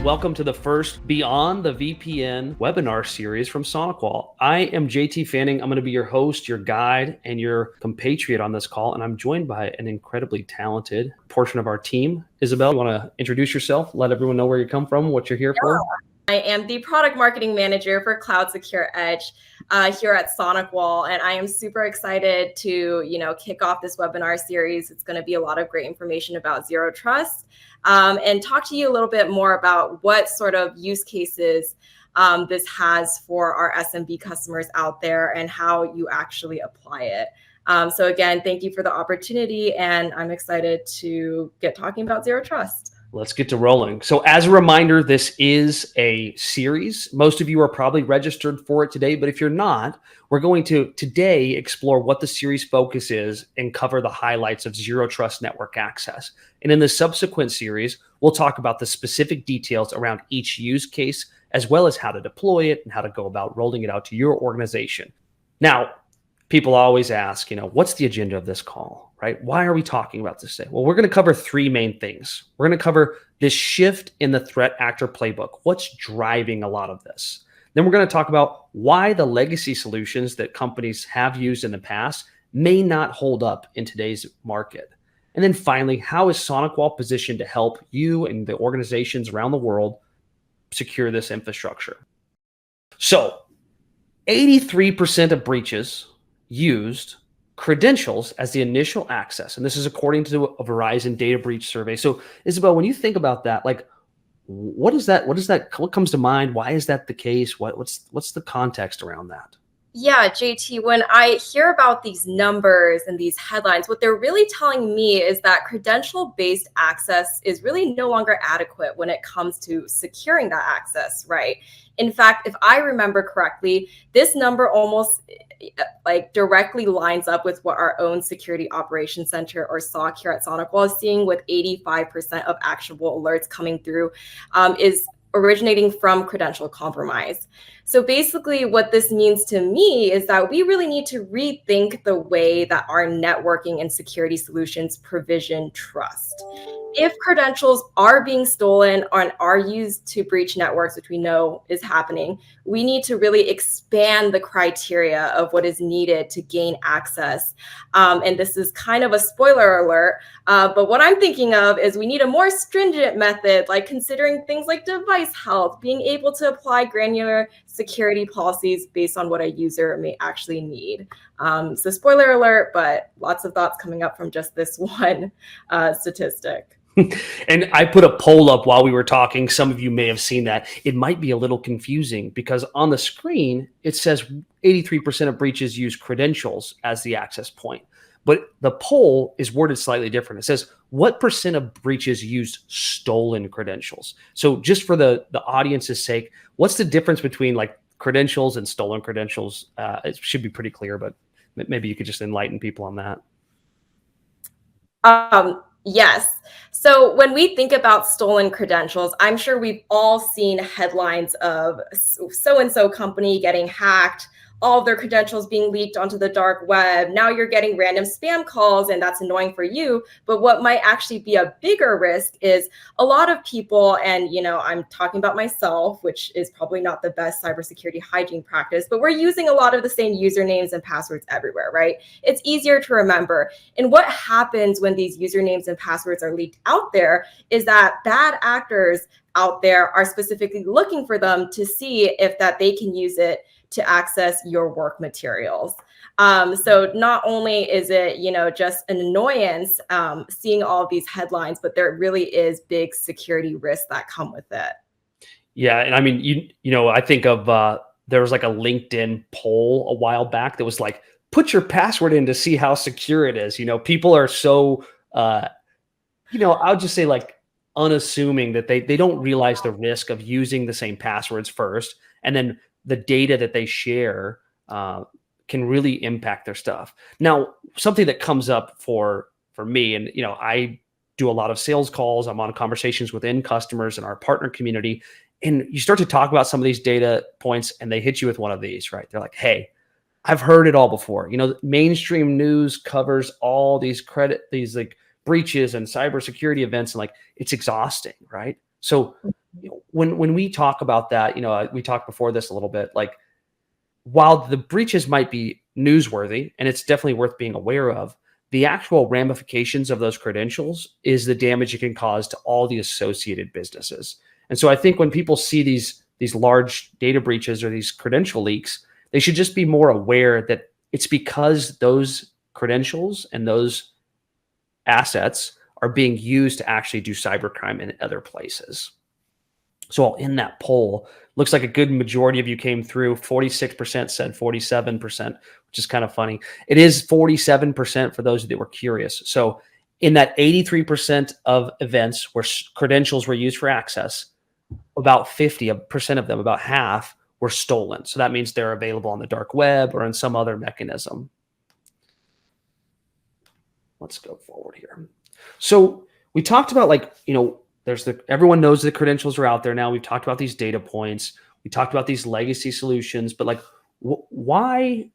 Welcome to the first Beyond the VPN webinar series from SonicWall. I am JT Fanning. I'm going to be your host, your guide, and your compatriot on this call. And I'm joined by an incredibly talented portion of our team. Isabelle, you want to introduce yourself? Let everyone know where you come from, what you're here for? I am the product marketing manager for Cloud Secure Edge here at SonicWall, and I am super excited to kick off this webinar series. It's going to be a lot of great information about Zero Trust and talk to you a little bit more about what sort of use cases this has for our SMB customers out there and how you actually apply it. So again, thank you for the opportunity, and I'm excited to get talking about Zero Trust. Let's get to rolling. So as a reminder, this is a series. Most of you are probably registered for it today, but if you're not, we're going to today explore what the series focus is and cover the highlights of Zero Trust network access. And in the subsequent series, we'll talk about the specific details around each use case, as well as how to deploy it and how to go about rolling it out to your organization. Now, people always ask, what's the agenda of this call, right? Why are we talking about this today? Well, we're going to cover three main things. We're going to cover this shift in the threat actor playbook. What's driving a lot of this? Then we're going to talk about why the legacy solutions that companies have used in the past may not hold up in today's market. And then finally, how is SonicWall positioned to help you and the organizations around the world secure this infrastructure? So 83% of breaches used credentials as the initial access. And this is according to a Verizon data breach survey. So Isabelle, when you think about that, what comes to mind? Why is that the case? What's the context around that? Yeah, JT, when I hear about these numbers and these headlines, what they're really telling me is that credential-based access is really no longer adequate when it comes to securing that access, right? In fact, if I remember correctly, this number almost directly lines up with what our own Security Operations Center, or SOC, here at SonicWall is seeing, with 85% of actionable alerts coming through is originating from credential compromise. So basically what this means to me is that we really need to rethink the way that our networking and security solutions provision trust. If credentials are being stolen and are used to breach networks, which we know is happening, we need to really expand the criteria of what is needed to gain access. And this is kind of a spoiler alert, but what I'm thinking of is we need a more stringent method, like considering things like device health, being able to apply granular security policies based on what a user may actually need. So spoiler alert, but lots of thoughts coming up from just this one statistic. And I put a poll up while we were talking. Some of you may have seen that. It might be a little confusing because on the screen, it says 83% of breaches use credentials as the access point. But the poll is worded slightly different. It says, what percent of breaches use stolen credentials? So just for the audience's sake, what's the difference between credentials and stolen credentials? It should be pretty clear, but maybe you could just enlighten people on that. Yes. So when we think about stolen credentials, I'm sure we've all seen headlines of so-and-so company getting hacked, all of their credentials being leaked onto the dark web. Now you're getting random spam calls, and that's annoying for you. But what might actually be a bigger risk is a lot of people, and I'm talking about myself, which is probably not the best cybersecurity hygiene practice, but we're using a lot of the same usernames and passwords everywhere, right? It's easier to remember. And what happens when these usernames and passwords are leaked out there is that bad actors out there are specifically looking for them to see if that they can use it to access your work materials. So not only is it, just an annoyance seeing all of these headlines, but there really is big security risks that come with it. Yeah, and I mean, I think of there was a LinkedIn poll a while back that was put your password in to see how secure it is. People are so, I'll just say unassuming that they don't realize the risk of using the same passwords first, and then the data that they share can really impact their stuff. Now, something that comes up for me, and I do a lot of sales calls. I'm on conversations with end customers in our partner community, and you start to talk about some of these data points, and they hit you with one of these, right? They're like, "Hey, I've heard it all before. Mainstream news covers all these breaches and cybersecurity events, and it's exhausting, right? So when we talk about that, we talked before this a little bit, like while the breaches might be newsworthy and it's definitely worth being aware of, the actual ramifications of those credentials is the damage it can cause to all the associated businesses. And so I think when people see these large data breaches or these credential leaks, they should just be more aware that it's because those credentials and those assets are being used to actually do cybercrime in other places. So in that poll, looks like a good majority of you came through. 46% said 47%, which is kind of funny. It is 47% for those that were curious. So in that 83% of events where credentials were used for access, about 50% of them, about half, were stolen. So that means they're available on the dark web or in some other mechanism. Let's go forward here. So we talked about, like, everyone knows the credentials are out there now. We've talked about these data points. We talked about these legacy solutions, but like, why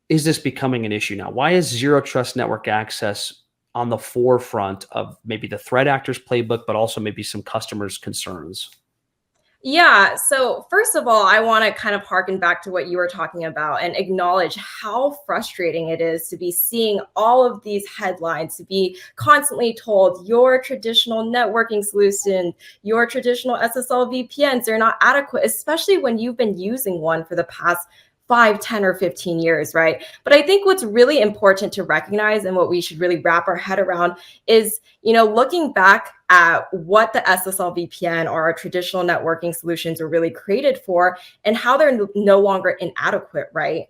is this becoming an issue now? Why is zero trust network access on the forefront of maybe the threat actors playbook, but also maybe some customers' concerns? Yeah. So first of all, I want to kind of harken back to what you were talking about and acknowledge how frustrating it is to be seeing all of these headlines, to be constantly told your traditional networking solution, your traditional SSL VPNs, they're not adequate, especially when you've been using one for the past 5, 10, or 15 years, right? But I think what's really important to recognize and what we should really wrap our head around is, looking back at what the SSL VPN or our traditional networking solutions are really created for and how they're no longer inadequate, right?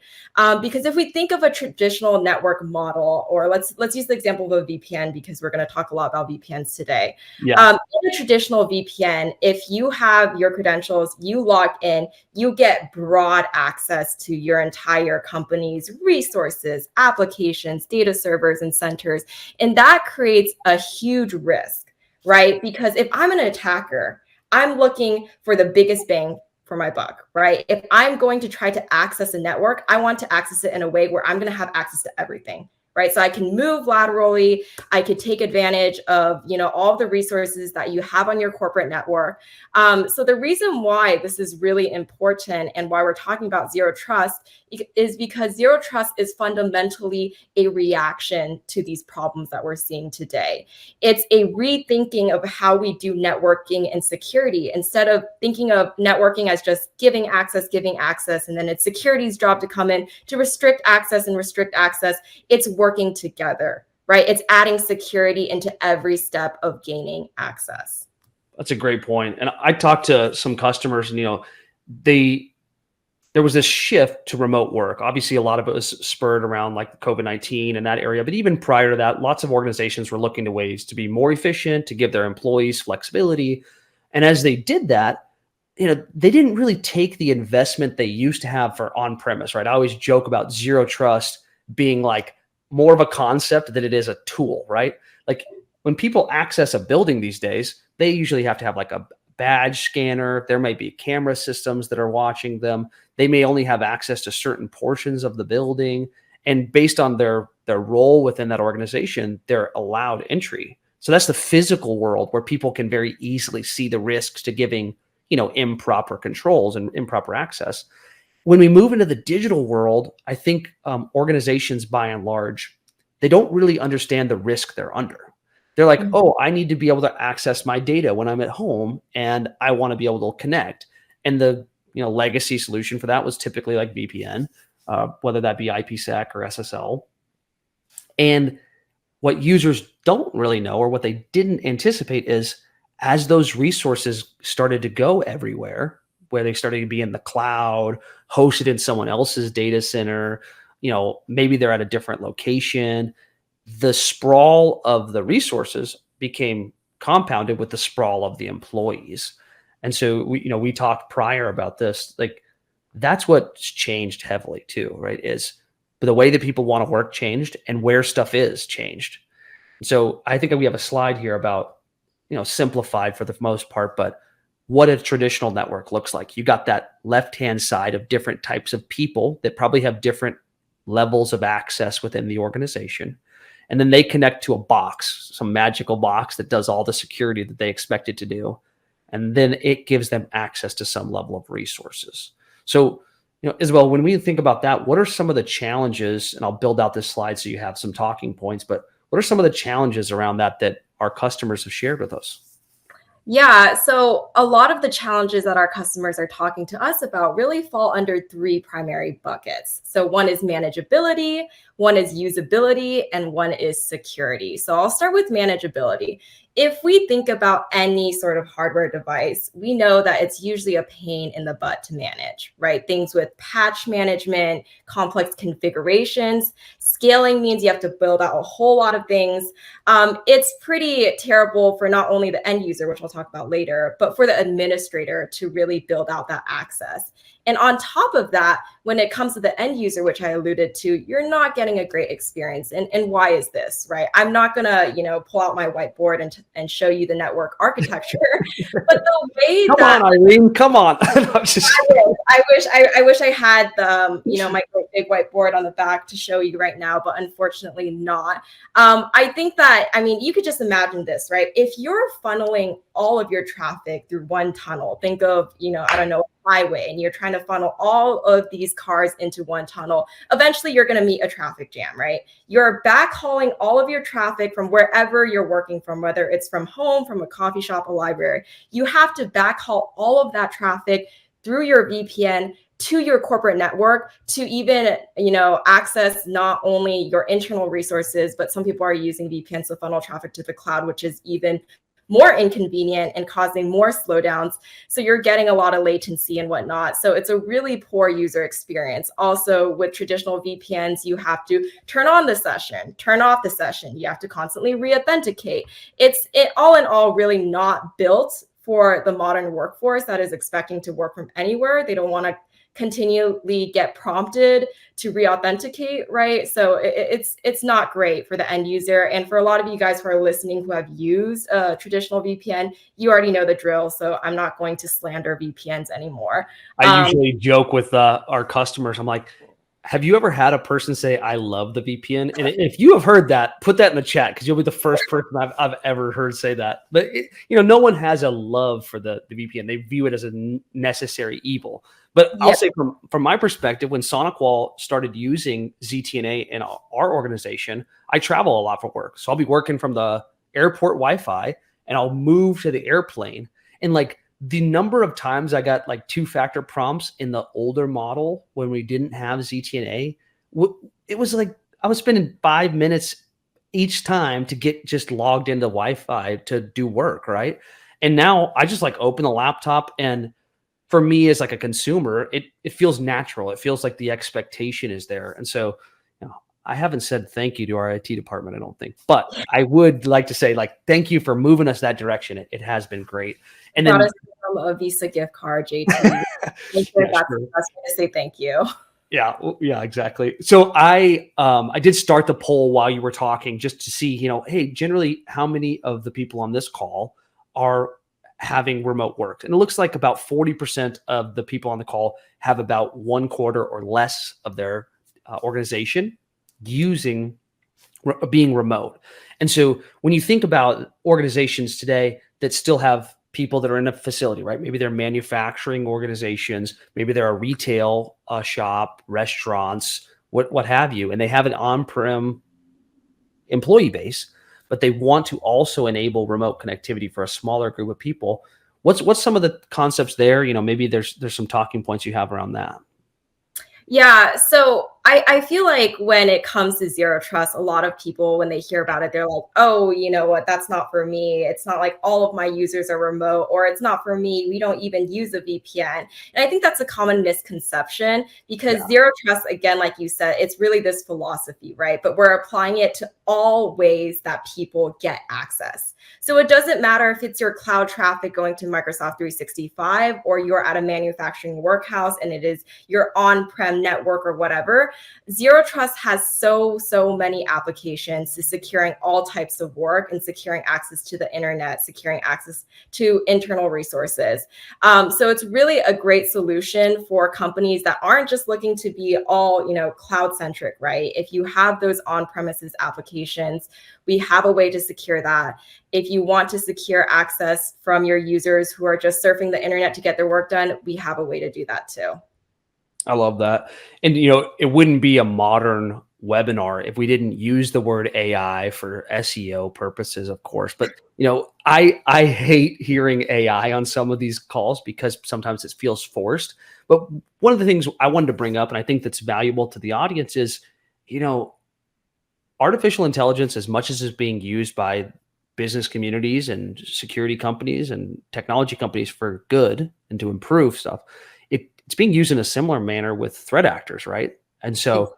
Because if we think of a traditional network model, or let's use the example of a VPN because we're going to talk a lot about VPNs today. Yeah. In a traditional VPN, if you have your credentials, you log in, you get broad access to your entire company's resources, applications, data servers, and centers. And that creates a huge risk, right? Because if I'm an attacker, I'm looking for the biggest bang for my buck, right? If I'm going to try to access a network, I want to access it in a way where I'm going to have access to everything, right? So I can move laterally. I could take advantage of, all of the resources that you have on your corporate network. So the reason why this is really important and why we're talking about zero trust is because zero trust is fundamentally a reaction to these problems that we're seeing today. It's a rethinking of how we do networking and security. Instead of thinking of networking as just giving access, and then it's security's job to come in to restrict access, it's working together, right? It's adding security into every step of gaining access. That's a great point. And I talked to some customers, and there was this shift to remote work. Obviously, a lot of it was spurred around like COVID-19 and that area. But even prior to that, lots of organizations were looking to ways to be more efficient, to give their employees flexibility. And as they did that, they didn't really take the investment they used to have for on-premise, right? I always joke about zero trust being like more of a concept than it is a tool, right? Like when people access a building these days, they usually have to have like a badge scanner. There might be camera systems that are watching them. They may only have access to certain portions of the building. And based on their role within that organization, they're allowed entry. So that's the physical world where people can very easily see the risks to giving, improper controls and improper access. When we move into the digital world, I think organizations by and large, they don't really understand the risk they're under. They're like, oh, I need to be able to access my data when I'm at home and I want to be able to connect. And the legacy solution for that was typically like VPN, whether that be IPsec or SSL. And what users don't really know, or what they didn't anticipate, is as those resources started to go everywhere, where they started to be in the cloud, hosted in someone else's data center, maybe they're at a different location, the sprawl of the resources became compounded with the sprawl of the employees. And so we talked prior about this, like that's what's changed heavily too, right? Is the way that people want to work changed and where stuff is changed. So I think that we have a slide here about, simplified for the most part, but what a traditional network looks like. You got that left-hand side of different types of people that probably have different levels of access within the organization. And then they connect to a box, some magical box that does all the security that they expect it to do. and then it gives them access to some level of resources. So, Isabel, when we think about that, what are some of the challenges? And I'll build out this slide so you have some talking points, but what are some of the challenges around that our customers have shared with us? Yeah, so a lot of the challenges that our customers are talking to us about really fall under three primary buckets. So one is manageability, one is usability, and one is security. So I'll start with manageability. If we think about any sort of hardware device, we know that it's usually a pain in the butt to manage, right? Things with patch management, complex configurations. Scaling means you have to build out a whole lot of things. It's pretty terrible for not only the end user, which we'll talk about later, but for the administrator to really build out that access. And on top of that, when it comes to the end user, which I alluded to, you're not getting a great experience. And why is this, right? I'm not gonna, pull out my whiteboard and show you the network architecture, but the way Come on, Irene, come on. I wish I had the, my big whiteboard on the back to show you right now, but unfortunately not. I think that, you could just imagine this, right? If you're funneling all of your traffic through one tunnel, think of, I don't know, highway, and you're trying to funnel all of these cars into one tunnel, eventually you're going to meet a traffic jam, right? You're backhauling all of your traffic from wherever you're working from, whether it's from home, from a coffee shop, a library. You have to backhaul all of that traffic through your VPN to your corporate network to even, access not only your internal resources, but some people are using VPNs to funnel traffic to the cloud, which is even more inconvenient and causing more slowdowns. So you're getting a lot of latency and whatnot. So it's a really poor user experience. Also, with traditional VPNs, you have to turn on the session, turn off the session. You have to constantly re-authenticate. It's all in all really not built for the modern workforce that is expecting to work from anywhere. They don't want to continually get prompted to re-authenticate, right? So it's not great for the end user. And for a lot of you guys who are listening who have used a traditional VPN, you already know the drill. So I'm not going to slander VPNs anymore. I usually joke with our customers. I'm like, have you ever had a person say, I love the VPN? And if you have heard that, put that in the chat, because you'll be the first person I've ever heard say that. But, no one has a love for the VPN. They view it as a necessary evil. But I'll say from my perspective, when SonicWall started using ZTNA in our organization, I travel a lot for work. So I'll be working from the airport Wi-Fi, and I'll move to the airplane. And the number of times I got two-factor prompts in the older model when we didn't have ZTNA, it was like I was spending 5 minutes each time to get just logged into Wi-Fi to do work, right? And now I just open the laptop, and for me as a consumer, it feels natural. It feels like the expectation is there. And so, I haven't said thank you to our IT department, I don't think, but I would like to say thank you for moving us that direction. It has been great. And then a Visa gift card, JT. That's the best way to say thank you. Yeah, exactly. So I did start the poll while you were talking just to see, hey, generally how many of the people on this call are having remote work. And it looks like about 40% of the people on the call have about 1/4 or less of their organization being remote. And so when you think about organizations today that still have people that are in a facility, right? Maybe they're manufacturing organizations, maybe they're a retail shop, restaurants, what have you, and they have an on-prem employee base, but they want to also enable remote connectivity for a smaller group of people. What's some of the concepts there? Maybe there's some talking points you have around that. Yeah, so I feel like when it comes to zero trust, a lot of people, when they hear about it, they're like, oh, you know what, that's not for me. It's not like all of my users are remote, or it's not for me. We don't even use a VPN. And I think that's a common misconception because zero trust, again, like you said, it's really this philosophy, right? But we're applying it to all ways that people get access. So it doesn't matter if it's your cloud traffic going to Microsoft 365, or you're at a manufacturing workhouse and it is your on-prem network or whatever. Zero Trust has so many applications to securing all types of work and securing access to the internet, securing access to internal resources. So it's really a great solution for companies that aren't just looking to be all, cloud centric, right? If you have those on-premises applications, we have a way to secure that. If you want to secure access from your users who are just surfing the internet to get their work done, we have a way to do that too. I love that. And, it wouldn't be a modern webinar if we didn't use the word AI for SEO purposes, of course. But, I hate hearing AI on some of these calls because sometimes it feels forced. But one of the things I wanted to bring up, and I think that's valuable to the audience is, artificial intelligence, as much as it's being used by business communities and security companies and technology companies for good and to improve stuff, it's being used in a similar manner with threat actors, right? And so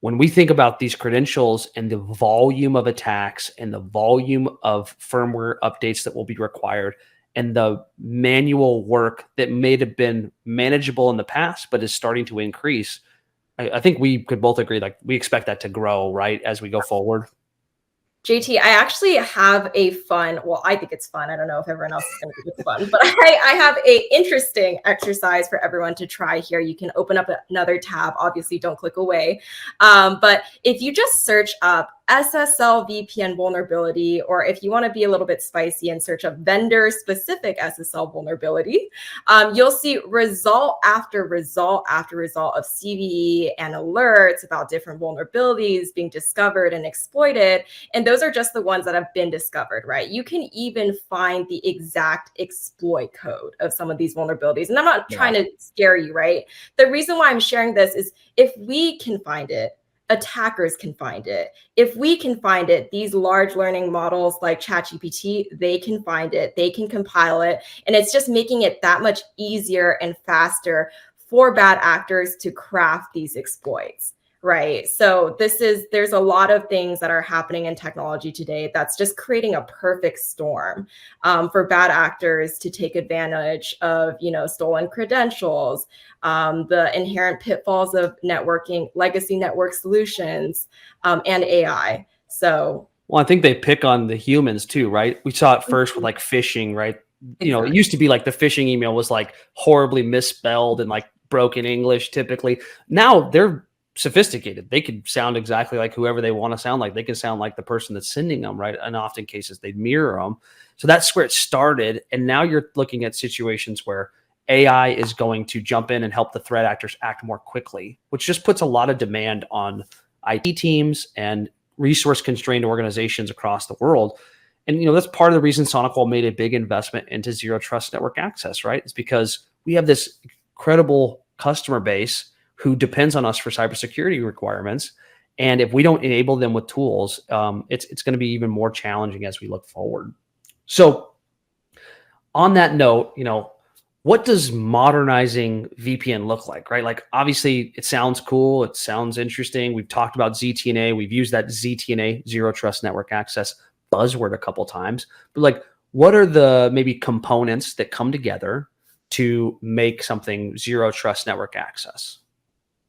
when we think about these credentials and the volume of attacks and the volume of firmware updates that will be required and the manual work that may have been manageable in the past but is starting to increase, I think we could both agree, like, we expect that to grow, right, as we go forward. JT, I actually have a fun, well, I think it's fun. I don't know if everyone else is going to think it's fun, but I have a interesting exercise for everyone to try here. You can open up another tab. Obviously, don't click away. But if you just search up SSL VPN vulnerability, or if you want to be a little bit spicy and search up vendor-specific SSL vulnerability, you'll see result after result after result of CVE and alerts about different vulnerabilities being discovered and exploited. And those are just the ones that have been discovered, right? You can even find the exact exploit code of some of these vulnerabilities. And I'm not trying to scare you, right? The reason why I'm sharing this is if we can find it, attackers can find it. If we can find it, these large learning models like ChatGPT, they can find it, they can compile it. And it's just making it that much easier and faster for bad actors to craft these exploits. Right. So there's a lot of things that are happening in technology today that's just creating a perfect storm for bad actors to take advantage of, stolen credentials, the inherent pitfalls of networking, legacy network solutions, and AI. So, well, I think they pick on the humans too, right? We saw it first with like phishing, right? It used to be like the phishing email was like horribly misspelled and like broken English typically. Now they're sophisticated. They could sound exactly like whoever they want to sound like. They can sound like the person that's sending them, right? And often cases they mirror them. So that's where it started. And now you're looking at situations where AI is going to jump in and help the threat actors act more quickly, which just puts a lot of demand on IT teams and resource constrained organizations across the world. And, that's part of the reason SonicWall made a big investment into Zero Trust Network Access, right? It's because we have this incredible customer base who depends on us for cybersecurity requirements. And if we don't enable them with tools, it's going to be even more challenging as we look forward. So on that note, what does modernizing VPN look like, right? Like, obviously it sounds cool. It sounds interesting. We've talked about ZTNA. We've used that ZTNA, Zero Trust Network Access buzzword a couple times, but like, what are the maybe components that come together to make something Zero Trust Network Access?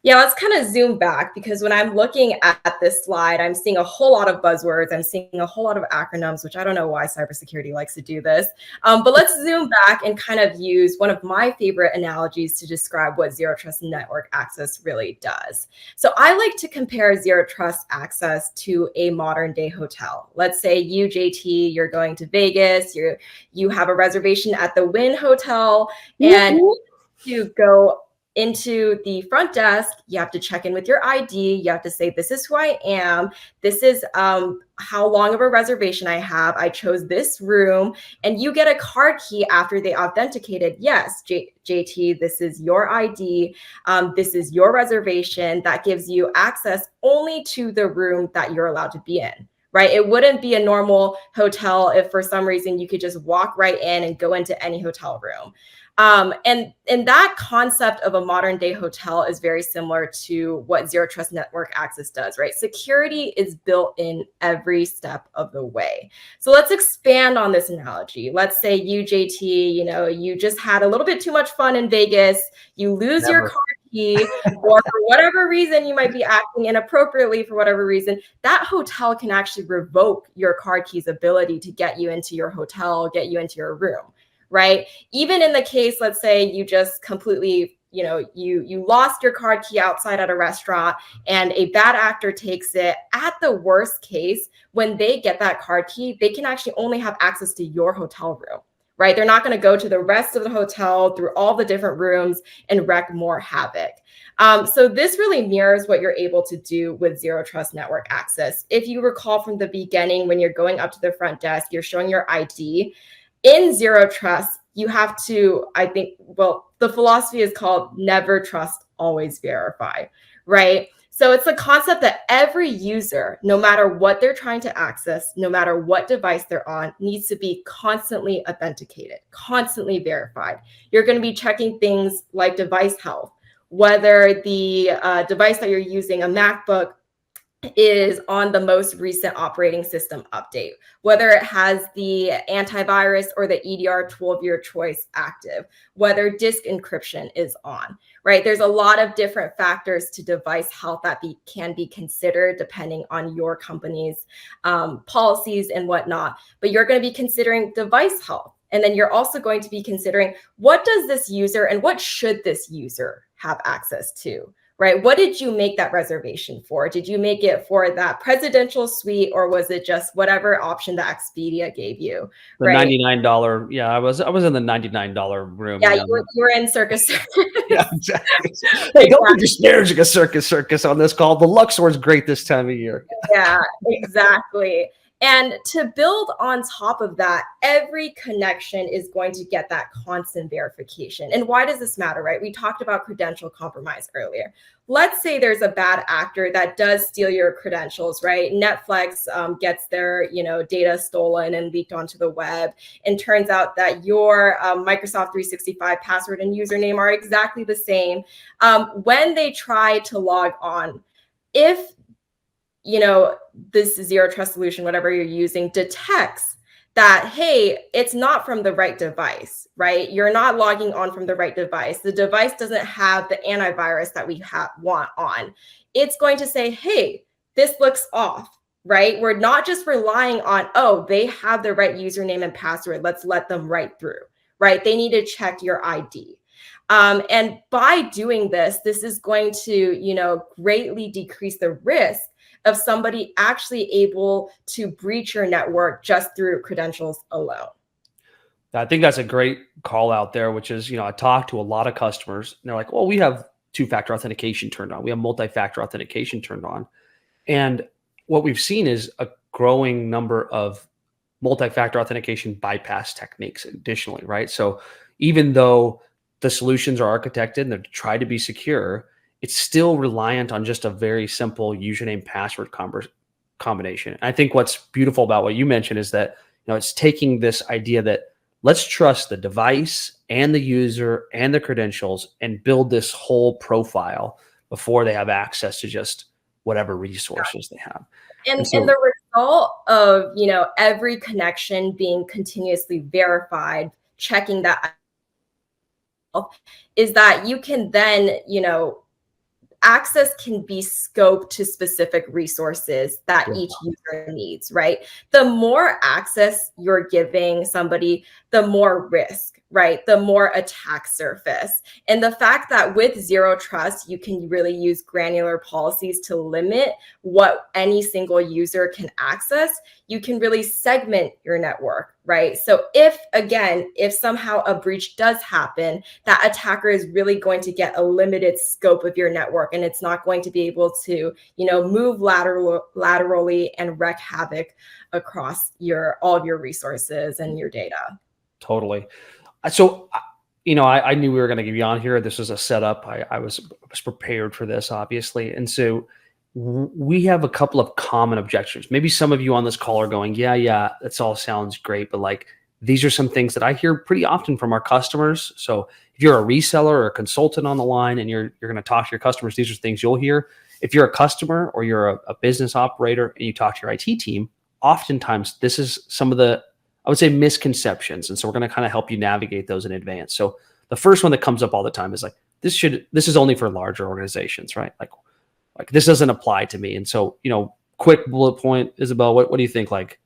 Yeah, let's kind of zoom back, because when I'm looking at this slide, I'm seeing a whole lot of buzzwords. I'm seeing a whole lot of acronyms, which I don't know why cybersecurity likes to do this. But let's zoom back and kind of use one of my favorite analogies to describe what Zero Trust Network Access really does. So I like to compare Zero Trust Access to a modern day hotel. Let's say you, JT, you're going to Vegas, you have a reservation at the Wynn Hotel, and you go into the front desk. You have to check in with your ID. You have to say, this is who I am. This is how long of a reservation I have. I chose this room. And you get a card key after they authenticated. Yes, JT, this is your ID. This is your reservation. That gives you access only to the room that you're allowed to be in. Right? It wouldn't be a normal hotel if for some reason you could just walk right in and go into any hotel room. And that concept of a modern day hotel is very similar to what Zero Trust Network Access does, right? Security is built in every step of the way. So let's expand on this analogy. Let's say you, JT, you just had a little bit too much fun in Vegas. You lose your card key, or for whatever reason you might be acting inappropriately for whatever reason, that hotel can actually revoke your card key's ability to get you into your hotel, get you into your room, right? Even in the case, let's say you just completely, you lost your card key outside at a restaurant and a bad actor takes it. At the worst case, when they get that card key, they can actually only have access to your hotel room, right? They're not going to go to the rest of the hotel through all the different rooms and wreak more havoc. So this really mirrors what you're able to do with Zero Trust network access. If you recall from the beginning, when you're going up to the front desk, you're showing your ID. In Zero Trust, you have to, the philosophy is called never trust, always verify, right? So it's a concept that every user, no matter what they're trying to access, no matter what device they're on, needs to be constantly authenticated, constantly verified. You're going to be checking things like device health, whether the device that you're using, a MacBook, is on the most recent operating system update, whether it has the antivirus or the EDR tool of your choice active, whether disk encryption is on, right? There's a lot of different factors to device health that can be considered depending on your company's policies and whatnot, but you're going to be considering device health. And then you're also going to be considering, what does this user and what should this user have access to? Right? What did you make that reservation for? Did you make it for that presidential suite, or was it just whatever option that Expedia gave you? The right? $99. Yeah, I was in the $99 room. Yeah, you were in Circus. Yeah, exactly. Hey, don't be disparaging a circus on this call. The Luxor is great this time of year. Yeah, exactly. And to build on top of that, every connection is going to get that constant verification. And why does this matter, right? We talked about credential compromise earlier. Let's say there's a bad actor that does steal your credentials, right? Netflix gets their data stolen and leaked onto the web, and turns out that your Microsoft 365 password and username are exactly the same. When they try to log on, if this Zero Trust solution, whatever you're using, detects that, hey, it's not from the right device, right? You're not logging on from the right device. The device doesn't have the antivirus that we want on. It's going to say, hey, this looks off, right? We're not just relying on, oh, they have the right username and password, let's let them right through, right? They need to check your ID. And by doing this is going to, greatly decrease the risk of somebody actually able to breach your network just through credentials alone. I think that's a great call out there, which is, I talk to a lot of customers and they're like, well, we have two-factor authentication turned on. We have multi-factor authentication turned on. And what we've seen is a growing number of multi-factor authentication bypass techniques additionally, right? So even though the solutions are architected and they're tried to be secure, it's still reliant on just a very simple username password combination. And I think what's beautiful about what you mentioned is that, it's taking this idea that let's trust the device and the user and the credentials and build this whole profile before they have access to just whatever resources they have. And the result of, every connection being continuously verified, checking that is that you can then, access can be scoped to specific resources that each user needs, right? The more access you're giving somebody, the more risk, right? The more attack surface. And the fact that with Zero Trust, you can really use granular policies to limit what any single user can access, you can really segment your network, right? So if somehow a breach does happen, that attacker is really going to get a limited scope of your network, and it's not going to be able to, move laterally and wreak havoc across all of your resources and your data. Totally. So, I knew we were going to get you on here. This was a setup. I was prepared for this, obviously. And so we have a couple of common objections. Maybe some of you on this call are going, yeah, that all sounds great. But these are some things that I hear pretty often from our customers. So if you're a reseller or a consultant on the line and you're going to talk to your customers, these are things you'll hear. If you're a customer or you're a business operator and you talk to your IT team, oftentimes this is some of the, I would say, misconceptions. And so we're going to kind of help you navigate those in advance. So the first one that comes up all the time is this is only for larger organizations, right? Like this doesn't apply to me. And so, quick bullet point, Isabelle, what do you think? Like,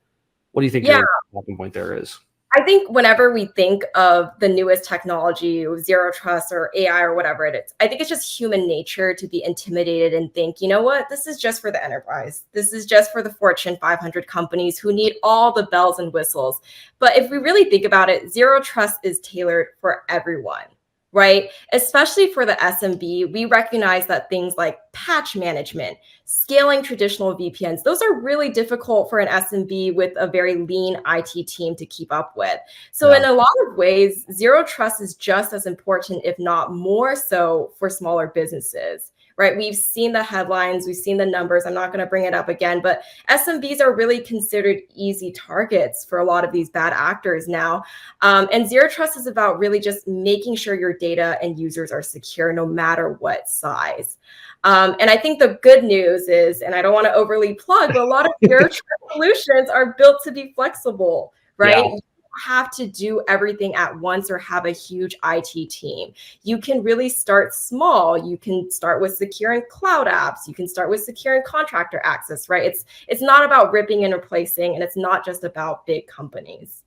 what do you think Yeah. your talking point there is? I think whenever we think of the newest technology, zero trust or AI or whatever it is, I think it's just human nature to be intimidated and think, you know what, this is just for the enterprise. This is just for the Fortune 500 companies who need all the bells and whistles. But if we really think about it, zero trust is tailored for everyone, right? Especially for the SMB, we recognize that things like patch management, scaling traditional VPNs, those are really difficult for an SMB with a very lean IT team to keep up with. So in a lot of ways, zero trust is just as important, if not more so, for smaller businesses. Right? We've seen the headlines, we've seen the numbers. I'm not going to bring it up again, but SMBs are really considered easy targets for a lot of these bad actors now. And zero trust is about really just making sure your data and users are secure no matter what size. And I think the good news is, and I don't want to overly plug, but a lot of zero trust solutions are built to be flexible, right? Yeah. Have to do everything at once or have a huge IT team. You can really start small. You can start with securing cloud apps. You can start with securing contractor access, right? It's not about ripping and replacing, and it's not just about big companies.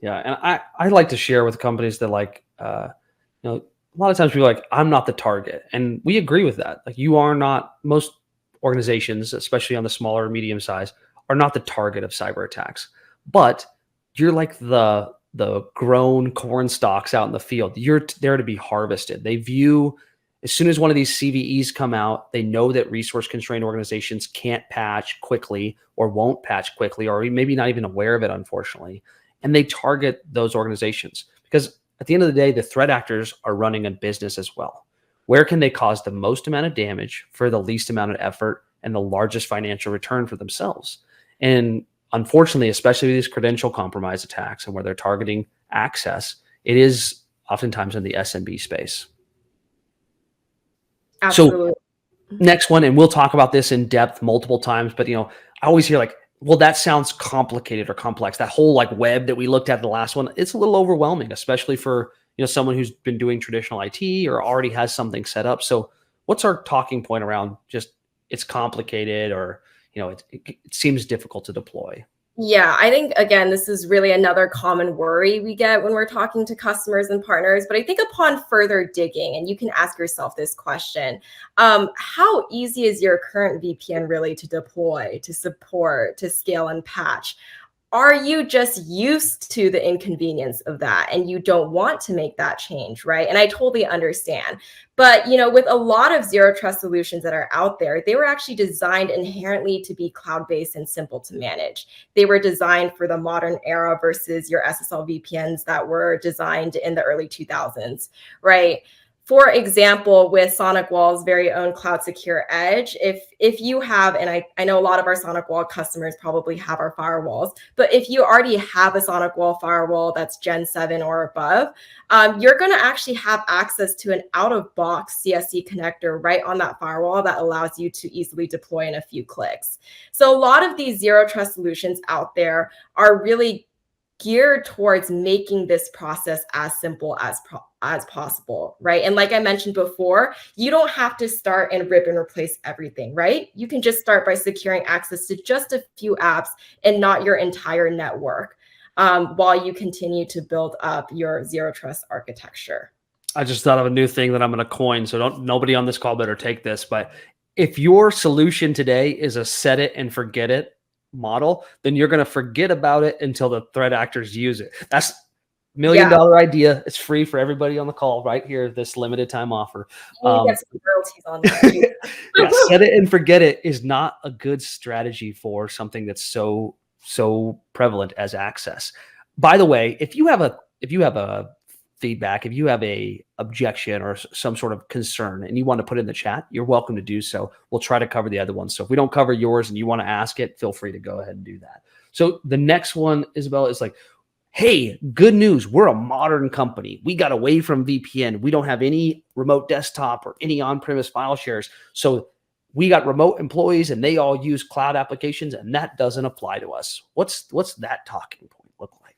Yeah, and I like to share with companies that a lot of times people are like, I'm not the target, and we agree with that. Like, you are not. Most organizations, especially on the smaller or medium size, are not the target of cyber attacks, but you're like the grown corn stalks out in the field. You're there to be harvested. They view, as soon as one of these CVEs come out, they know that resource constrained organizations can't patch quickly or won't patch quickly, or maybe not even aware of it, unfortunately. And they target those organizations because at the end of the day, the threat actors are running a business as well. Where can they cause the most amount of damage for the least amount of effort and the largest financial return for themselves? And unfortunately, especially with these credential compromise attacks and where they're targeting access, it is oftentimes in the SMB space. Absolutely. So next one, and we'll talk about this in depth multiple times, but I always hear like, well, that sounds complicated or complex. That whole like web that we looked at in the last one, it's a little overwhelming, especially for someone who's been doing traditional IT or already has something set up. So what's our talking point around just it's complicated or it seems difficult to deploy? Yeah, I think, again, this is really another common worry we get when we're talking to customers and partners. But I think upon further digging, and you can ask yourself this question, how easy is your current VPN really to deploy, to support, to scale and patch? Are you just used to the inconvenience of that and you don't want to make that change, right? And I totally understand. But, with a lot of zero trust solutions that are out there, they were actually designed inherently to be cloud-based and simple to manage. They were designed for the modern era versus your SSL VPNs that were designed in the early 2000s, right? For example, with SonicWall's very own cloud secure edge, if you have, and I know a lot of our SonicWall customers probably have our firewalls, but if you already have a SonicWall firewall that's Gen 7 or above, you're going to actually have access to an out-of-box CSE connector right on that firewall that allows you to easily deploy in a few clicks. So a lot of these zero trust solutions out there are really geared towards making this process as simple as possible, right? And like I mentioned before, you don't have to start and rip and replace everything, right? You can just start by securing access to just a few apps and not your entire network, while you continue to build up your zero trust architecture. I just thought of a new thing that I'm going to coin, so nobody on this call better take this. But if your solution today is a set it and forget it model, then you're going to forget about it until the threat actors use it. That's $1 million idea. It's free for everybody on the call right here, this limited time offer. Get some royalties on that too. Yeah, set it and forget it is not a good strategy for something that's so prevalent as access. By the way, if you have a feedback, if you have a objection or some sort of concern and you want to put it in the chat, you're welcome to do so. We'll try to cover the other ones. So if we don't cover yours and you want to ask it, feel free to go ahead and do that. So the next one, Isabelle, is like, hey, good news. We're a modern company. We got away from VPN. We don't have any remote desktop or any on-premise file shares. So we got remote employees and they all use cloud applications, and that doesn't apply to us. What's that talking point look like?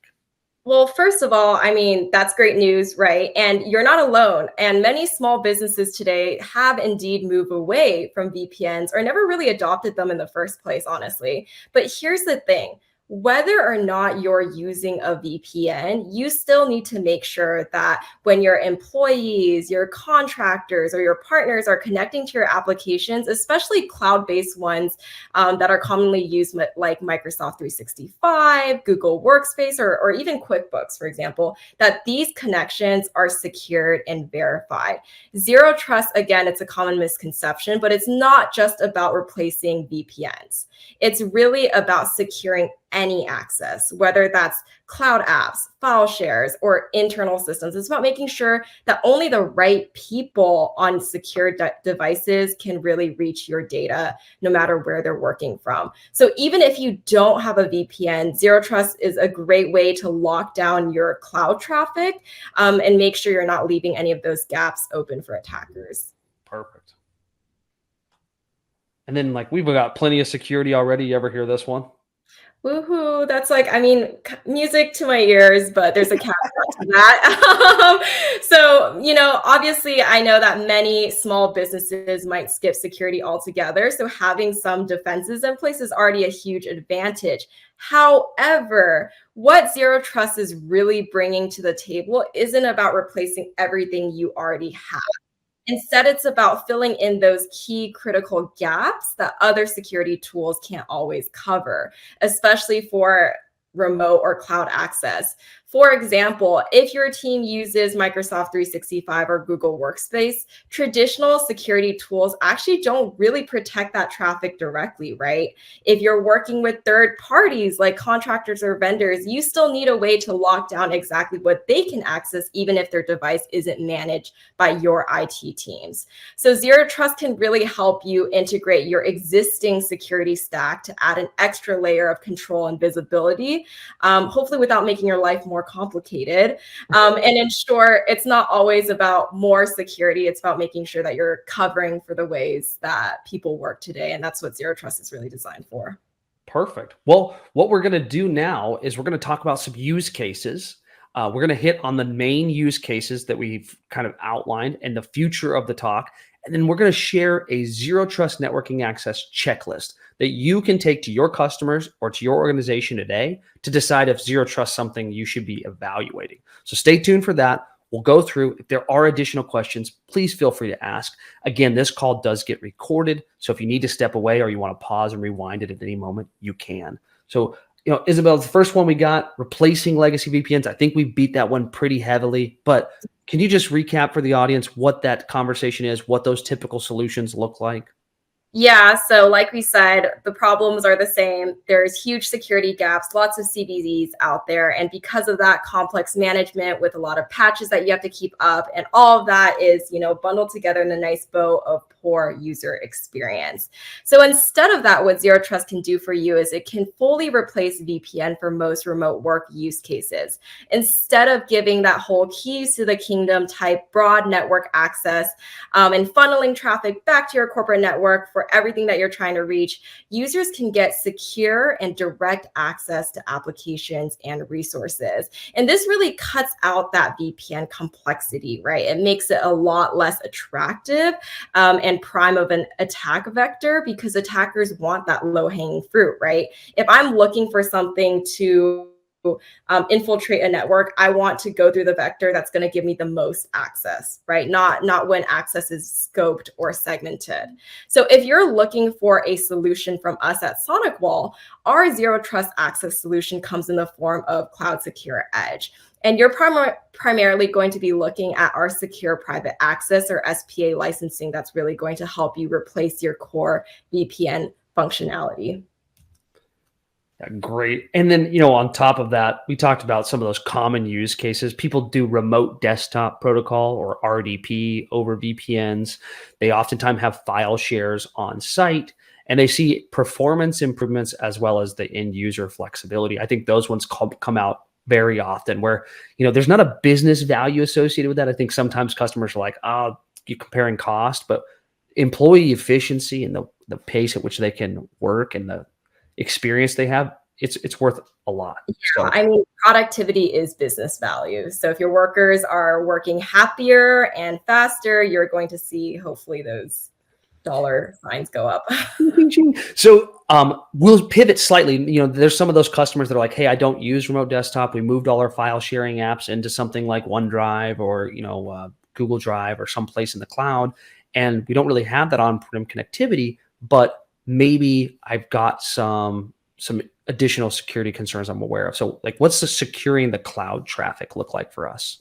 Well, first of all, I mean, that's great news, right? And you're not alone. And many small businesses today have indeed moved away from VPNs or never really adopted them in the first place, honestly. But here's the thing. Whether or not you're using a VPN, you still need to make sure that when your employees, your contractors, or your partners are connecting to your applications, especially cloud based ones that are commonly used like Microsoft 365, Google Workspace, or even QuickBooks, for example, that these connections are secured and verified. Zero trust, again, it's a common misconception, but it's not just about replacing VPNs. It's really about securing any access, whether that's cloud apps, file shares, or internal systems. It's about making sure that only the right people on secure devices can really reach your data, no matter where they're working from. So even if you don't have a VPN, Zero Trust is a great way to lock down your cloud traffic and make sure you're not leaving any of those gaps open for attackers. Perfect. And then like we've got plenty of security already. You ever hear this one? Woohoo. That's like, I mean, music to my ears, but there's a caveat to that. So, obviously, I know that many small businesses might skip security altogether. So, having some defenses in place is already a huge advantage. However, what Zero Trust is really bringing to the table isn't about replacing everything you already have. Instead, it's about filling in those key critical gaps that other security tools can't always cover, especially for remote or cloud access. For example, if your team uses Microsoft 365 or Google Workspace, traditional security tools actually don't really protect that traffic directly, right? If you're working with third parties like contractors or vendors, you still need a way to lock down exactly what they can access, even if their device isn't managed by your IT teams. So Zero Trust can really help you integrate your existing security stack to add an extra layer of control and visibility, hopefully without making your life more complicated, and ensure it's not always about more security. It's about making sure that you're covering for the ways that people work today. And that's what Zero Trust is really designed for. Perfect. Well, what we're going to do now is we're going to talk about some use cases. We're going to hit on the main use cases that we've kind of outlined and the future of the talk. And then we're going to share a Zero Trust networking access checklist that you can take to your customers or to your organization today to decide if Zero Trust is something you should be evaluating. So stay tuned for that. We'll go through. If there are additional questions, please feel free to ask. Again, this call does get recorded. So if you need to step away or you want to pause and rewind it at any moment, you can. So, Isabelle, the first one we got, replacing legacy VPNs. I think we beat that one pretty heavily, but can you just recap for the audience what that conversation is, what those typical solutions look like? Yeah, so like we said, the problems are the same. There's huge security gaps, lots of CVEs out there. And because of that, complex management with a lot of patches that you have to keep up. And all of that is, bundled together in a nice bow of poor user experience. So instead of that, what Zero Trust can do for you is it can fully replace VPN for most remote work use cases. Instead of giving that whole keys to the kingdom type broad network access and funneling traffic back to your corporate network for everything that you're trying to reach, users can get secure and direct access to applications and resources. And this really cuts out that VPN complexity, right? It makes it a lot less attractive and prime of an attack vector because attackers want that low-hanging fruit, right? If I'm looking for something to infiltrate a network, I want to go through the vector that's going to give me the most access, right? Not when access is scoped or segmented. So if you're looking for a solution from us at SonicWall, our Zero Trust access solution comes in the form of Cloud Secure Edge. And you're primarily going to be looking at our secure private access or SPA licensing that's really going to help you replace your core VPN functionality. Yeah, great. And then, on top of that, we talked about some of those common use cases. People do remote desktop protocol or RDP over VPNs. They oftentimes have file shares on site and they see performance improvements as well as the end user flexibility. I think those ones come out very often where, there's not a business value associated with that. I think sometimes customers are like, oh, you're comparing cost, but employee efficiency and the pace at which they can work and the experience they have it's worth a lot. So I mean, productivity is business value. So if your workers are working happier and faster, you're going to see hopefully those dollar signs go up. so we'll pivot slightly. You know, there's some of those customers that are like, hey, I don't use remote desktop. We moved all our file sharing apps into something like OneDrive or, Google Drive or someplace in the cloud. And we don't really have that on-prem connectivity, but maybe I've got some additional security concerns I'm aware of. So like, what's the securing the cloud traffic look like for us?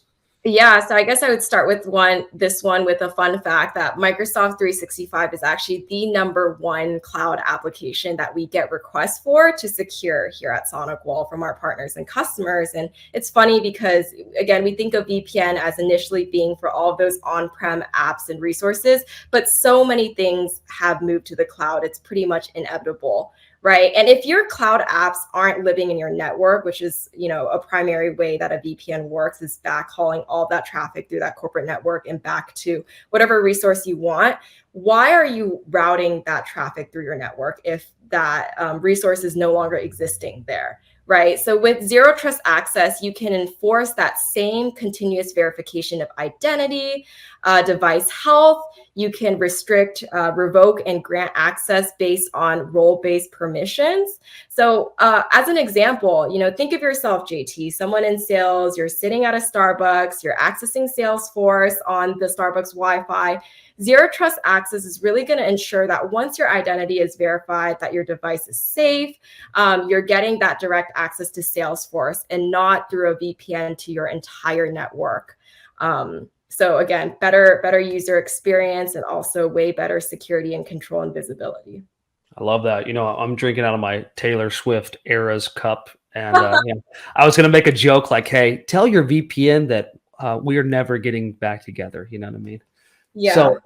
Yeah, so I guess I would start with this one with a fun fact that Microsoft 365 is actually the #1 cloud application that we get requests for to secure here at SonicWall from our partners and customers. And it's funny because, again, we think of VPN as initially being for all of those on-prem apps and resources, but so many things have moved to the cloud. It's pretty much inevitable. Right. And if your cloud apps aren't living in your network, which is, a primary way that a VPN works is backhauling all of that traffic through that corporate network and back to whatever resource you want. Why are you routing that traffic through your network if that resource is no longer existing there? Right. So with zero trust access, you can enforce that same continuous verification of identity, device health. You can restrict, revoke, and grant access based on role-based permissions. So as an example, think of yourself, JT, someone in sales, you're sitting at a Starbucks, you're accessing Salesforce on the Starbucks Wi-Fi. Zero trust access is really going to ensure that once your identity is verified, that your device is safe, you're getting that direct access to Salesforce and not through a VPN to your entire network. So again, better user experience and also way better security and control and visibility. I love that. I'm drinking out of my Taylor Swift Eras cup. And I was going to make a joke like, hey, tell your VPN that we are never getting back together. You know what I mean? Yeah. So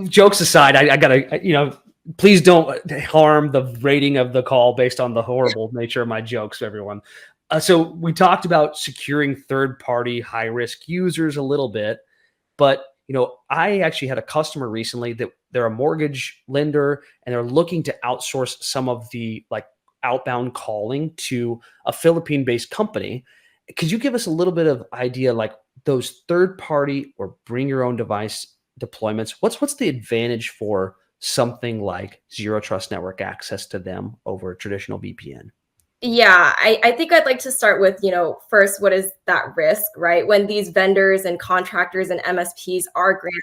jokes aside, I got to, please don't harm the rating of the call based on the horrible nature of my jokes, everyone. So we talked about securing third-party high-risk users a little bit, but I actually had a customer recently that they're a mortgage lender and they're looking to outsource some of the like outbound calling to a Philippine-based company. Could you give us a little bit of idea, like those third-party or bring your own device deployments? What's the advantage for something like zero trust network access to them over a traditional VPN? Yeah, I think I'd like to start with, first, what is that risk, right? When these vendors and contractors and MSPs are granted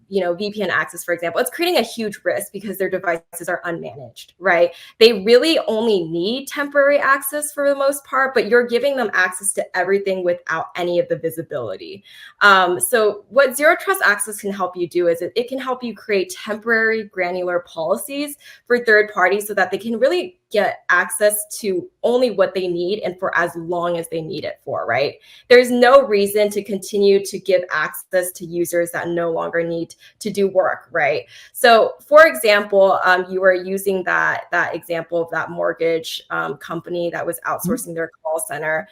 VPN access, for example, it's creating a huge risk because their devices are unmanaged, right? They really only need temporary access for the most part, but you're giving them access to everything without any of the visibility. So what zero trust access can help you do is it can help you create temporary granular policies for third parties so that they can really get access to only what they need and for as long as they need it for, right? There's no reason to continue to give access to users that no longer need to do work, right? So for example, you were using that example of that mortgage company that was outsourcing their call center.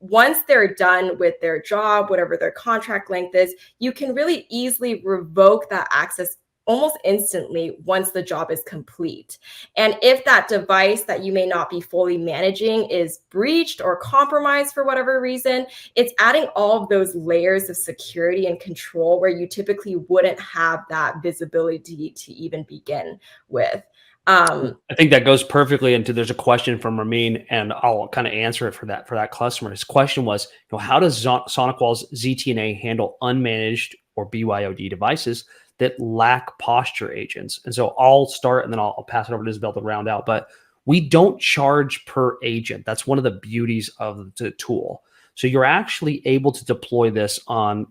Once they're done with their job, whatever their contract length is, you can really easily revoke that access almost instantly once the job is complete. And if that device that you may not be fully managing is breached or compromised for whatever reason, it's adding all of those layers of security and control where you typically wouldn't have that visibility to even begin with. I think that goes perfectly into, there's a question from Ramin, and I'll kind of answer it for that customer. His question was, how does SonicWall's ZTNA handle unmanaged or BYOD devices that lack posture agents? And so I'll start and then I'll pass it over to Isabelle to round out. But we don't charge per agent. That's one of the beauties of the tool. So you're actually able to deploy this on,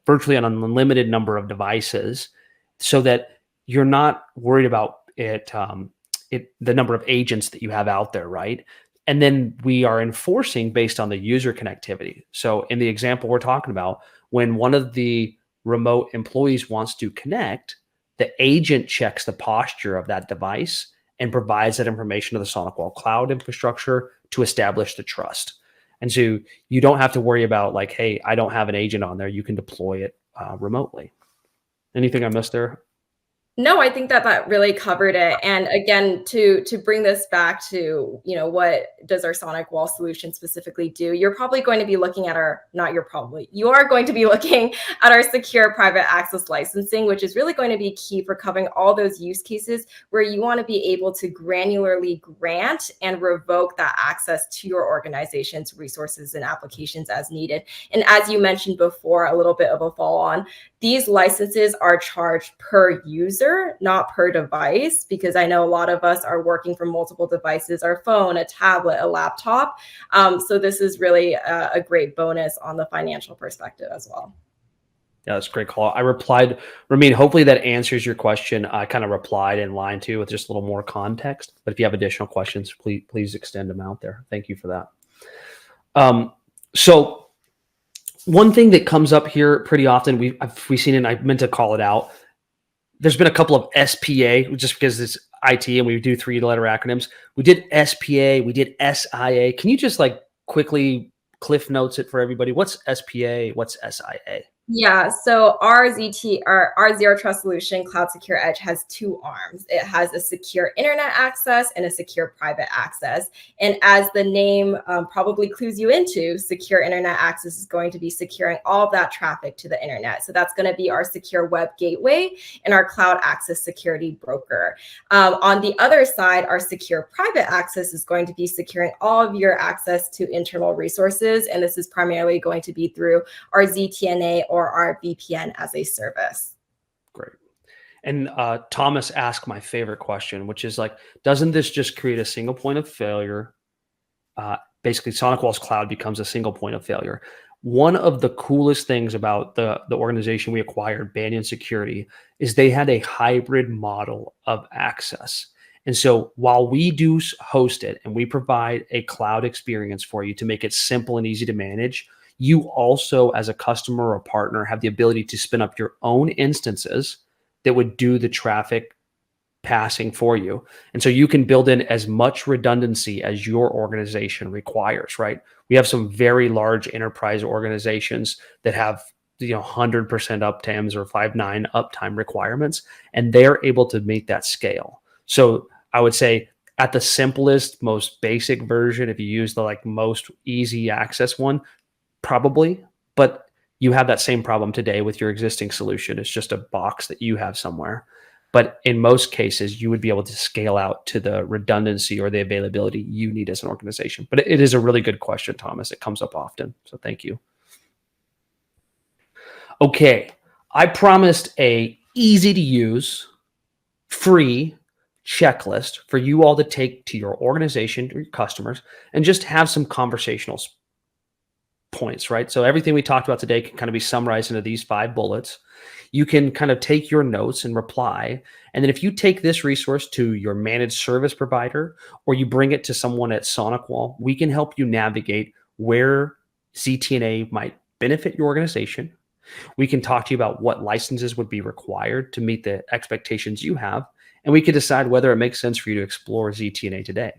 virtually an unlimited number of devices so that you're not worried about the number of agents that you have out there, right? And then we are enforcing based on the user connectivity. So in the example we're talking about, when one of the remote employees wants to connect, the agent checks the posture of that device and provides that information to the SonicWall cloud infrastructure to establish the trust. And so you don't have to worry about like, hey, I don't have an agent on there. You can deploy it remotely. Anything I missed there? No, I think that that really covered it. And again, to bring this back to, what does our SonicWall solution specifically do? You're probably going to be looking at our, not you're probably, you are going to be looking at our secure private access licensing, which is really going to be key for covering all those use cases where you want to be able to granularly grant and revoke that access to your organization's resources and applications as needed. And as you mentioned before, a little bit of a follow on, these licenses are charged per user, not per device, because I know a lot of us are working from multiple devices, our phone, a tablet, a laptop. So this is really a great bonus on the financial perspective as well. Yeah, that's a great call. I replied, Ramin, hopefully that answers your question. I kind of replied in line two with just a little more context. But if you have additional questions, please extend them out there. Thank you for that. So one thing that comes up here pretty often, we've seen it, and I meant to call it out. There's been a couple of SPA, just because it's IT and we do 3-letter acronyms. We did SPA, we did SIA. Can you just quickly cliff notes it for everybody? What's SPA? What's SIA? Yeah, so our Zero Trust solution, Cloud Secure Edge, has two arms. It has a secure internet access and a secure private access. And as the name probably clues you into, secure internet access is going to be securing all of that traffic to the internet. So that's going to be our secure web gateway and our cloud access security broker. On the other side, our secure private access is going to be securing all of your access to internal resources. And this is primarily going to be through our ZTNA or our VPN as a service. Great. And Thomas asked my favorite question, which is doesn't this just create a single point of failure? Basically, SonicWall's cloud becomes a single point of failure. One of the coolest things about the organization we acquired, Banyan Security, is they had a hybrid model of access. And so while we do host it and we provide a cloud experience for you to make it simple and easy to manage, you also, as a customer or partner, have the ability to spin up your own instances that would do the traffic passing for you. And so you can build in as much redundancy as your organization requires, right? We have some very large enterprise organizations that have 100% uptimes or 5.9 uptime requirements, and they're able to make that scale. So I would say at the simplest, most basic version, if you use the most easy access one, probably, but you have that same problem today with your existing solution. It's just a box that you have somewhere. But in most cases, you would be able to scale out to the redundancy or the availability you need as an organization. But it is a really good question, Thomas. It comes up often. So thank you. Okay. I promised a easy to use, free checklist for you all to take to your organization or your customers and just have some conversational points, right? So everything we talked about today can kind of be summarized into these 5 bullets. You can kind of take your notes and reply. And then if you take this resource to your managed service provider or you bring it to someone at SonicWall, we can help you navigate where ZTNA might benefit your organization. We can talk to you about what licenses would be required to meet the expectations you have. And we can decide whether it makes sense for you to explore ZTNA today.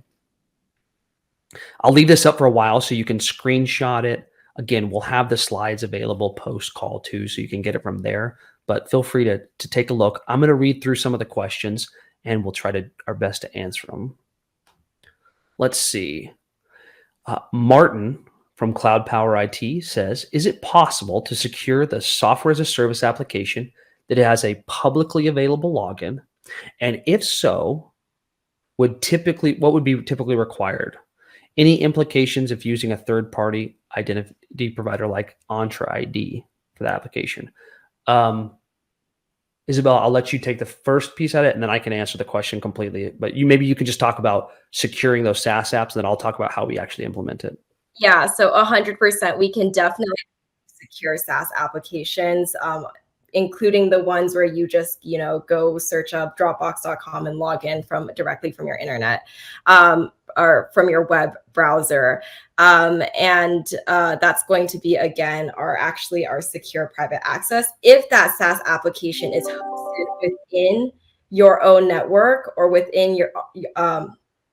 I'll leave this up for a while so you can screenshot it. Again, we'll have the slides available post-call too, so you can get it from there. But feel free to take a look. I'm going to read through some of the questions, and we'll try our best to answer them. Let's see. Martin from Cloud Power IT says, is it possible to secure the software as a service application that has a publicly available login? And if so, what would be typically required? Any implications of using a third-party identity provider like Entra ID for the application? Isabelle, I'll let you take the first piece at it, and then I can answer the question completely. But maybe you can just talk about securing those SaaS apps, and then I'll talk about how we actually implement it. Yeah, so 100%, we can definitely secure SaaS applications, including the ones where you just, go search up dropbox.com and log in directly from your internet. Or from your web browser. And that's going to be, again, our secure private access. If that SaaS application is hosted within your own network or within your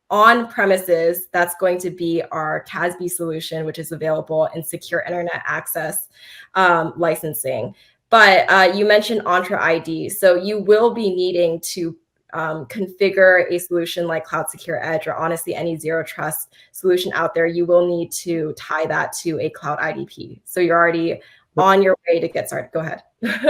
on premises, that's going to be our CASB solution, which is available in secure internet access licensing. But you mentioned Entra ID. So you will be needing to configure a solution like Cloud Secure Edge, or honestly any zero trust solution out there. You will need to tie that to a cloud IDP. So you're already on your way to get started. Go ahead.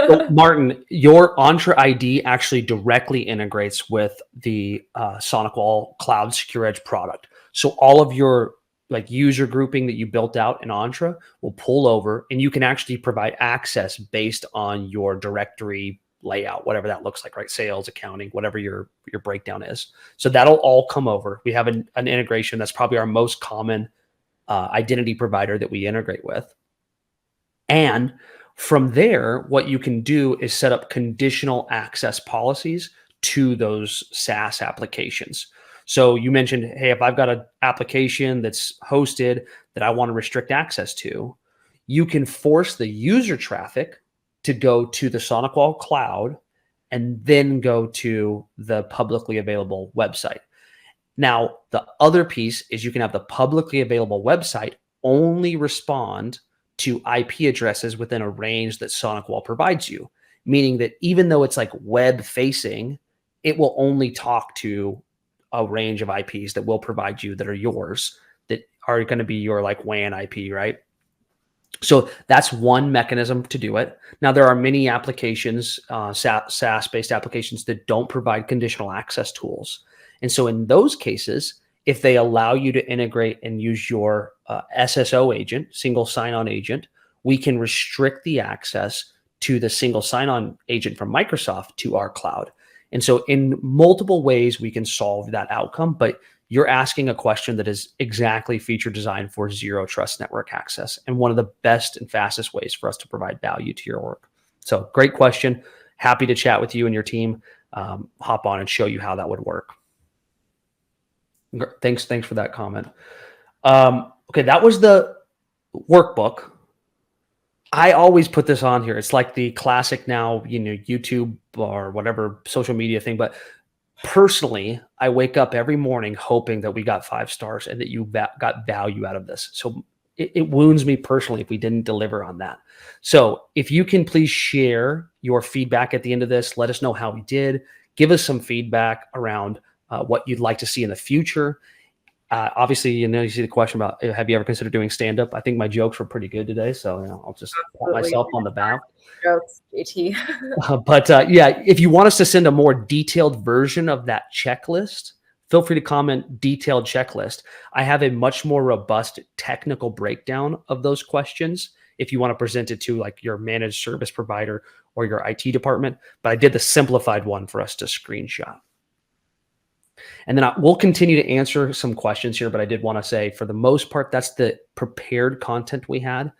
So Martin, your Entra ID actually directly integrates with the SonicWall Cloud Secure Edge product. So all of your like user grouping that you built out in Entra will pull over, and you can actually provide access based on your directory layout, whatever that looks like, right? Sales, accounting, whatever your breakdown is. So that'll all come over. We have an integration that's probably our most common identity provider that we integrate with. And from there, what you can do is set up conditional access policies to those SaaS applications. So you mentioned, hey, if I've got an application that's hosted that I want to restrict access to, you can force the user traffic to go to the SonicWall cloud and then go to the publicly available website. Now, the other piece is you can have the publicly available website only respond to IP addresses within a range that SonicWall provides you, meaning that even though it's like web facing, it will only talk to a range of IPs that we'll provide you that are yours, that are going to be your like WAN IP, right? So that's one mechanism to do it. Now, there are many applications, SaaS-based applications that don't provide conditional access tools. And so in those cases, if they allow you to integrate and use your SSO agent, single sign-on agent, we can restrict the access to the single sign-on agent from Microsoft to our cloud. And so in multiple ways, we can solve that outcome, but you're asking a question that is exactly feature designed for zero trust network access, and one of the best and fastest ways for us to provide value to your work. So great question. Happy to chat with you and your team. Hop on and show you how that would work. Thanks for that comment. Okay, that was the workbook. I always put this on here. It's like the classic now, YouTube or whatever social media thing. But personally, I wake up every morning hoping that we got 5 stars and that you got value out of this. So it wounds me personally if we didn't deliver on that. So if you can please share your feedback at the end of this, let us know how we did. Give us some feedback around what you'd like to see in the future. Obviously, you see the question about, have you ever considered doing stand-up? I think my jokes were pretty good today, so I'll just pat myself on the back. Jokes, JT. But yeah, if you want us to send a more detailed version of that checklist, feel free to comment detailed checklist. I have a much more robust technical breakdown of those questions if you want to present it to like your managed service provider or your IT department. But I did the simplified one for us to screenshot. And then we'll continue to answer some questions here, but I did want to say, for the most part, that's the prepared content we had.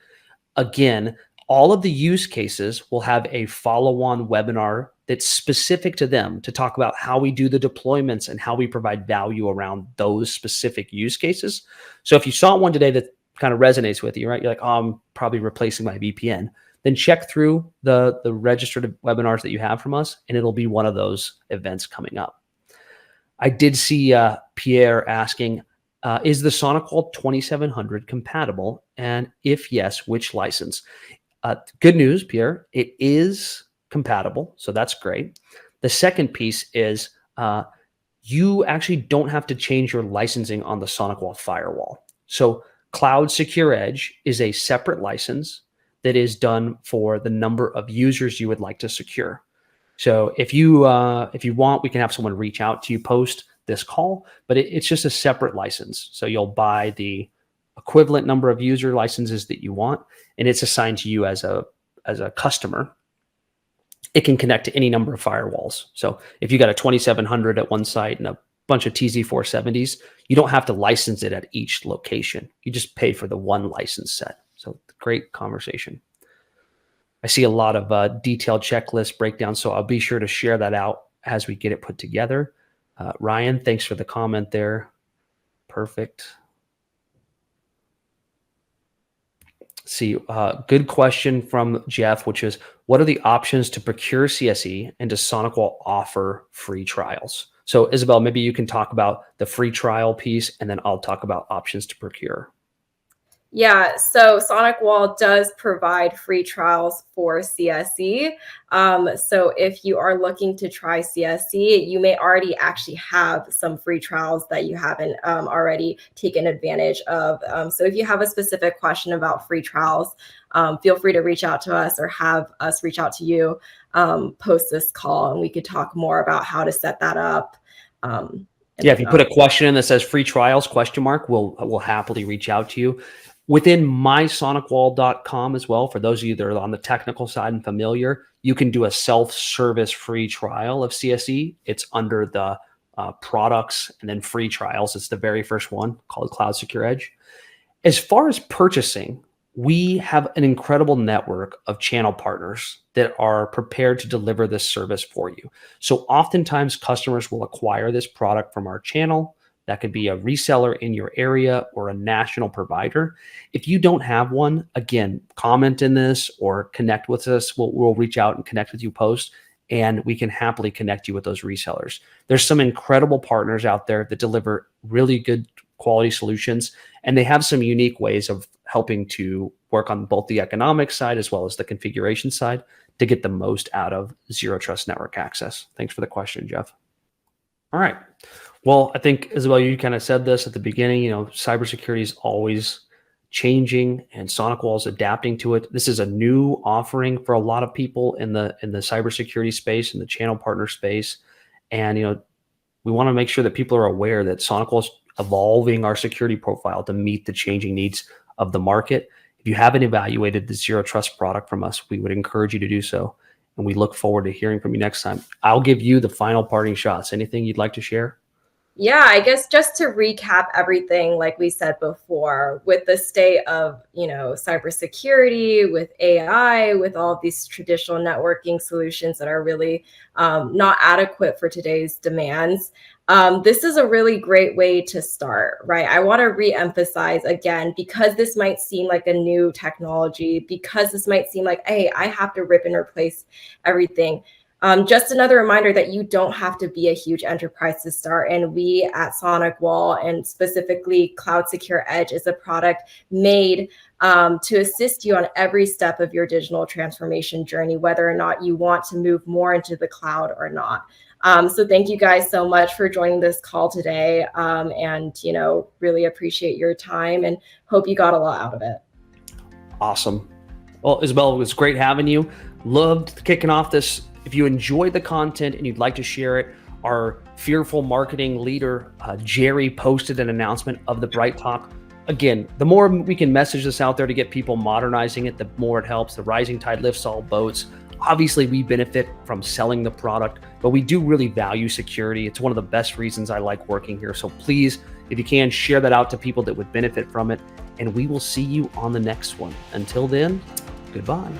Again, all of the use cases will have a follow-on webinar that's specific to them to talk about how we do the deployments and how we provide value around those specific use cases. So if you saw one today that kind of resonates with you, right? You're like, oh, I'm probably replacing my VPN. Then check through the registered webinars that you have from us, and it'll be one of those events coming up. I did see Pierre asking, is the SonicWall 2700 compatible? And if yes, which license? Good news, Pierre, it is compatible. So that's great. The second piece is you actually don't have to change your licensing on the SonicWall firewall. So Cloud Secure Edge is a separate license that is done for the number of users you would like to secure. So if you want, we can have someone reach out to you post this call, but it's just a separate license. So you'll buy the equivalent number of user licenses that you want, and it's assigned to you as a customer. It can connect to any number of firewalls. So if you got a 2700 at one site and a bunch of TZ470s, you don't have to license it at each location. You just pay for the one license set. So great conversation. I see a lot of detailed checklist breakdowns, so I'll be sure to share that out as we get it put together. Ryan, thanks for the comment there. Perfect. See, good question from Jeff, which is, what are the options to procure CSE, and does SonicWall offer free trials? So Isabelle, maybe you can talk about the free trial piece, and then I'll talk about options to procure. Yeah, so SonicWall does provide free trials for CSE. So if you are looking to try CSE, you may already actually have some free trials that you haven't already taken advantage of. So if you have a specific question about free trials, feel free to reach out to us or have us reach out to you post this call, and we could talk more about how to set that up. Yeah, if you put a question in that says free trials, question mark, we'll happily reach out to you. Within mysonicwall.com as well, for those of you that are on the technical side and familiar, you can do a self-service free trial of CSE. It's under the products and then free trials. It's the very first one called Cloud Secure Edge. As far as purchasing, we have an incredible network of channel partners that are prepared to deliver this service for you. So oftentimes customers will acquire this product from our channel. That could be a reseller in your area or a national provider. If you don't have one, again, comment in this or connect with us. We'll reach out and connect with you post, and we can happily connect you with those resellers. There's some incredible partners out there that deliver really good quality solutions, and they have some unique ways of helping to work on both the economic side as well as the configuration side to get the most out of zero trust network access. Thanks for the question, Jeff. All right. Well, I think, Isabelle, you kind of said this at the beginning, cybersecurity is always changing and SonicWall is adapting to it. This is a new offering for a lot of people in the cybersecurity space, in the channel partner space. And, we want to make sure that people are aware that SonicWall is evolving our security profile to meet the changing needs of the market. If you haven't evaluated the zero trust product from us, we would encourage you to do so. And we look forward to hearing from you next time. I'll give you the final parting shots. Anything you'd like to share? Yeah, I guess just to recap everything, like we said before, with the state of, cybersecurity, with AI, with all of these traditional networking solutions that are really not adequate for today's demands, this is a really great way to start, right? I want to reemphasize again, because this might seem like a new technology, because this might seem like, hey, I have to rip and replace everything. Just another reminder that you don't have to be a huge enterprise to start. And we at SonicWall, and specifically Cloud Secure Edge, is a product made to assist you on every step of your digital transformation journey, whether or not you want to move more into the cloud or not. So thank you guys so much for joining this call today, and really appreciate your time and hope you got a lot out of it. Awesome. Well, Isabelle, it was great having you. Loved kicking off this. If you enjoyed the content and you'd like to share it, our fearful marketing leader, Jerry, posted an announcement of the Bright Talk. Again, the more we can message this out there to get people modernizing it, the more it helps. The rising tide lifts all boats. Obviously, we benefit from selling the product, but we do really value security. It's one of the best reasons I like working here. So please, if you can, share that out to people that would benefit from it. And we will see you on the next one. Until then, goodbye.